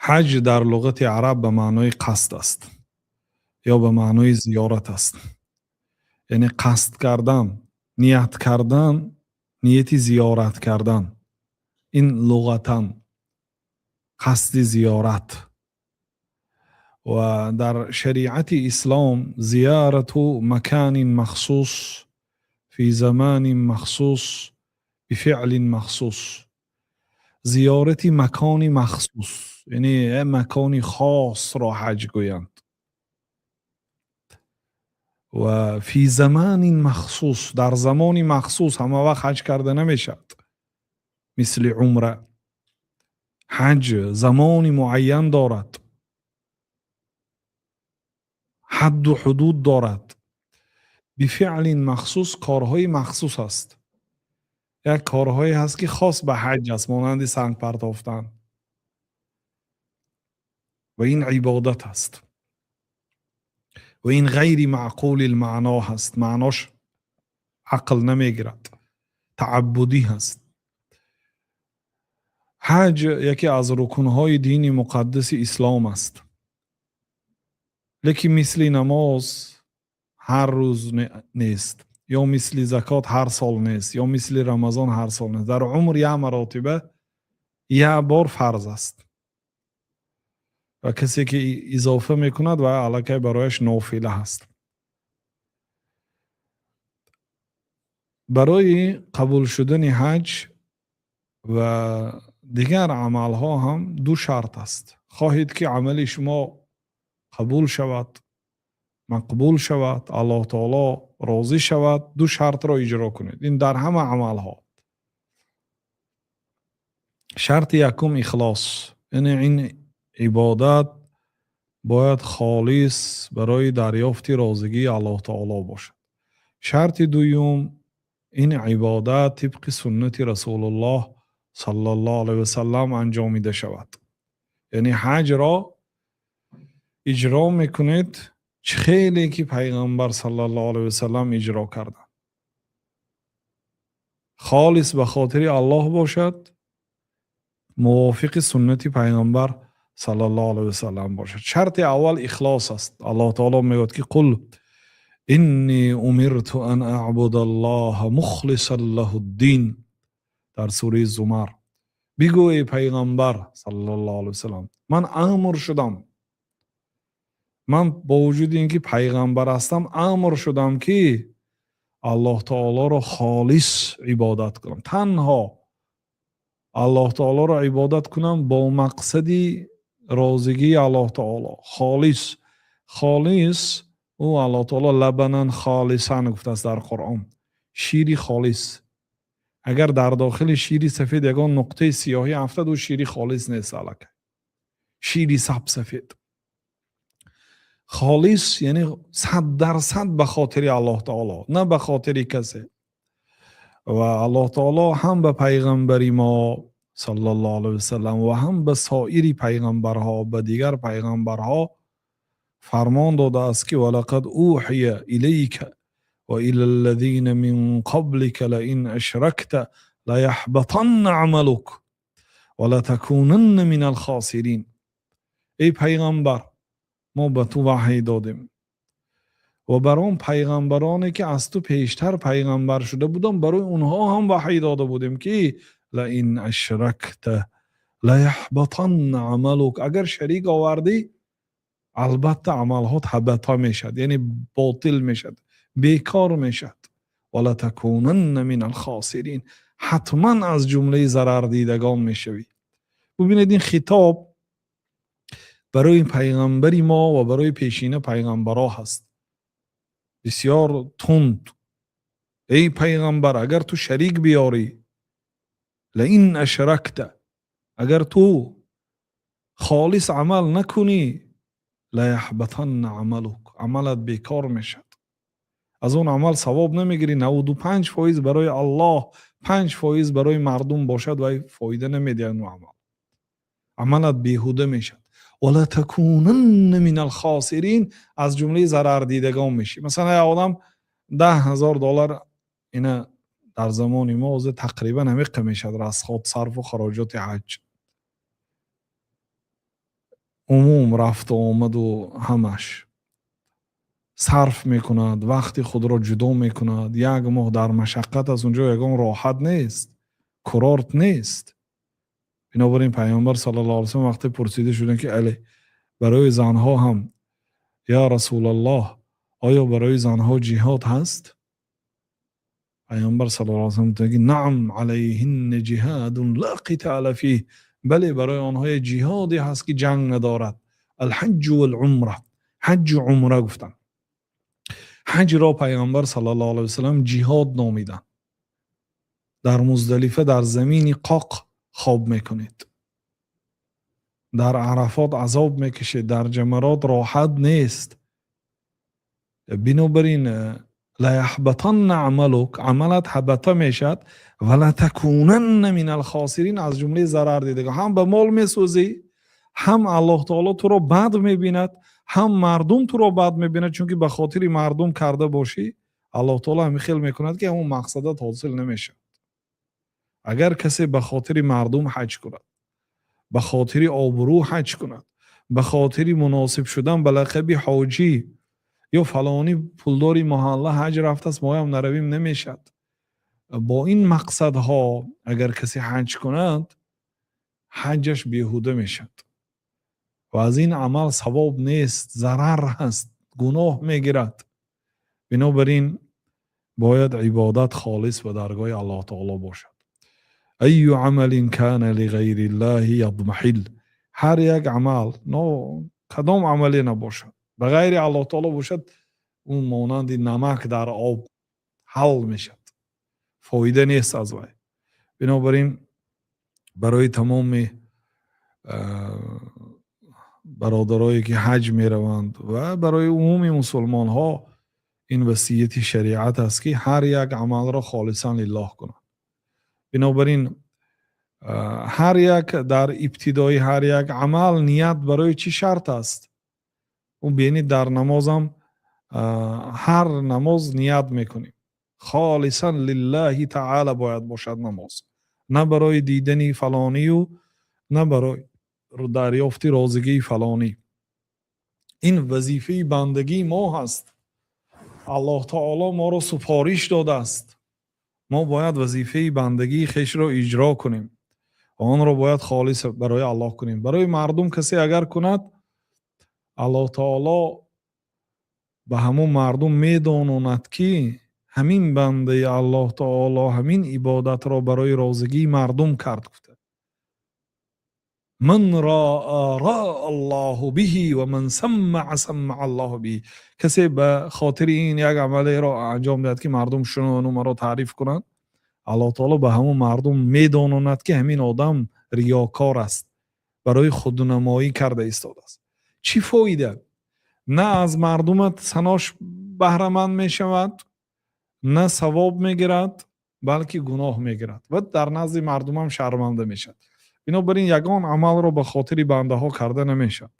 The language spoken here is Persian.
حج در لغت عرب به معنای قصد است یا به معنای زیارت است. یعنی قصد کردن، نیت کردن، نیتی زیارت کردن. این لغتاً قصد زیارت. و در شریعت اسلام زیارت مکان مخصوص فی زمان مخصوص بفعل مخصوص، زیارت مکانی مخصوص، یعنی مکانی خاص را حج گویند. و فی زمان مخصوص، در زمانی مخصوص، همه وقت حج کرده نمیشد. مثل عمره، حج زمانی معین دارد، حد و حدود دارد. بفعل مخصوص، کارهای مخصوص است. یک کارهایی هست که خاص به حج است، مانند سنگ پرتافتن، و این عبادت است و این غیر معقول المعنا هست، معناش عقل نمیگیرد، تعبدی هست. حج یکی از رکنهای دین مقدس اسلام است، لیکن مثل نماز هر روز نیست، یا مثل زکات هر سال نیست، یا مثل رمضان هر سال نیست. در عمر یک مراتبه یک بار فرض است و کسی که اضافه میکند و علاکه برایش نافله هست. برای قبول شدن حج و دیگر عملها هم دو شرط است. خواهید که عمل شما قبول شود، مقبول شود، الله تعالی راضی شود، دو شرط را اجرا کنید. این در همه عملها. شرط یکم اخلاص، یعنی این عبادت باید خالص برای دریافت رضایت الله تعالی باشد. شرط دوم، این عبادت طبق سنت رسول الله صلی الله علیه و سلم انجامیده شود. یعنی حج را اجرا میکنید خیلی که پیغمبر صلی الله علیه و سلم اجرا کردن، خالص به خاطر الله باشد، موافق سنت پیغمبر صلی الله علیه و سلم باشد. شرط اول اخلاص است. الله تعالی میگوید که قل انی امرت ان اعبد الله مخلصا له الدین در سوره زمر. بگو ای پیغمبر صلی الله علیه و سلم، من امر شدم، من با وجود اینکه پیغمبر هستم امر شدم که الله تعالی را خالص عبادت کنم، تنها الله تعالی را عبادت کنم با مقصدی رازگی الله تعالی. خالص، خالص او الله تعالی لبنان خالصا گفته است در قرآن، شیری خالص. اگر در داخل شیری سفید یگان نقطه سیاهی افتاد و شیری خالص نیست، الک شیری سفید. خالص یعنی 100% به خاطر الله تعالی، نه به خاطر کسی. و الله تعالی هم به پیغمبری ما صلی الله علیه و سلم و هم به سایر پیغمبرها، به دیگر پیغمبرها فرمان داده است که ولقد اوحی الیک و الی الذین من قبلک لئن اشرکت لیحبطن عملک ولتکونن من الخاسرین. ای پیغمبر، ما به تو وحی دادیم و برای پیغمبرانی که از تو پیشتر پیغمبر شده بودن، برای اونها هم وحی داده بودیم که لئن اشرکت لیحبطن عملک، اگر شریک آوردی البته عملات حبطا میشد، یعنی باطل میشد، بیکار میشد. ولتکونن من الخاسرین، حتما از جمله ضرر دیدگان میشوی. ببینید این خطاب برای پیغمبری ما و برای پیشین پیغمبرها هست، بسیار تند. ای پیغمبر، اگر تو شریک بیاری، لئن اشرکت، اگر تو خالص عمل نکنی، لیحبطن عملک، عملت بیکار میشد. از اون عمل ثواب نمیگیری. 95% برای الله، 5% برای مردم باشد و فایده نمیده. اون عملت بیهوده میشد. ولا تکونن من الخاسرین، از جمله ضرر دیدگان میشی. مثلا آدم $10,000 اینا در زمان ما تقریبا همیشه میشد رسخات صرف و خراجات حج. عموم رفت و آمد و همش صرف میکند، وقتی خود را جدا میکند. یک ماه در مشقت از اونجا یگان راحت نیست، کرورت نیست. بنابراین پیامبر صلی الله علیه و سلم وقتی پرسیده شدن که علی برای زنها هم یا رسول الله آیا برای زنها جهاد هست؟ پیامبر صلی الله علیه و سلم میگه نعم علیهن جهاد لا قتال فیه، بله برای آنها جهادی هست که جنگ ندارد. الحج والعمره، حج و عمره گفتن. حج را پیامبر صلی الله علیه و سلم جهاد نامیدن. در مزدلفه در زمین قاق خواب میکنید، در عرفات عذاب میکشید، در جمرات راحت نیست. بنابراین لیحبطن عملک، عملت حبطه میشد و لتکونن من الخاسرین، از جمله ضرر دیدگان. هم به مال میسوزی، هم الله تعالی تو رو بد میبیند، هم مردم تو رو بد میبیند، چون که به خاطر مردم کرده باشی الله تعالی هم خیل میکند که اون مقصدت حاصل نمیشه. اگر کسی به خاطر مردم حج کند، به خاطر آبرو حج کند، به خاطر مناسب شدن به لقب حاجی یا فلانی پولداری محله حج رفته است ما هم نرویم نمیشد، با این مقصدها اگر کسی حج کند حجش بیهوده میشد و از این عمل ثواب نیست، ضرر هست، گناه میگیرد. بنابراین باید عبادت خالص به درگاه الله تعالی باشد. ای عمل کان لغیر الله یضمحل، هر یک عمل، کدام عملی نباشد به غیر الله تعالی باشد اون مانند نمک در آب حل میشد، فایده نیست از وی. بنابراین برای تمام برادرایی که حج می روند و برای عموم مسلمان ها این وصیت شریعت است که هر یک عمل را خالصا لله کنند. بنابراین هر یک در ابتدای هر یک عمل نیت برای چی شرط است؟ اون بینید در نمازم هر نماز نیت میکنیم خالصا لله تعالی باید باشد نماز، نه برای دیدنی فلانی و نه برای دریافت رازگی فلانی. این وظیفه بندگی ما هست، الله تعالی ما را سپارش داده است، ما باید وظیفه بندگی خیش را اجرا کنیم، آن را باید خالص برای الله کنیم. برای مردم کسی اگر کند الله تعالی به همون مردم میداند که همین بنده الله تعالی همین عبادت را برای رازگی مردم کرد. گفته من را الله به و من سمع الله به، کسی به خاطر این یک عمل را انجام داد که مردم شنون و مرا تعریف کنند، الله تعالی به همون مردم میداند که همین آدم ریاکار است، برای خودنمایی کرده ایستاده است. چی فایده؟ نه از مردمت سناش بهره‌مند می شود، نه ثواب می گیرد، بلکه گناه می گیرد و در نزد مردم هم شرمنده می شود. بنابراین یگان عمل را به خاطر بنده ها کرده نمی شود.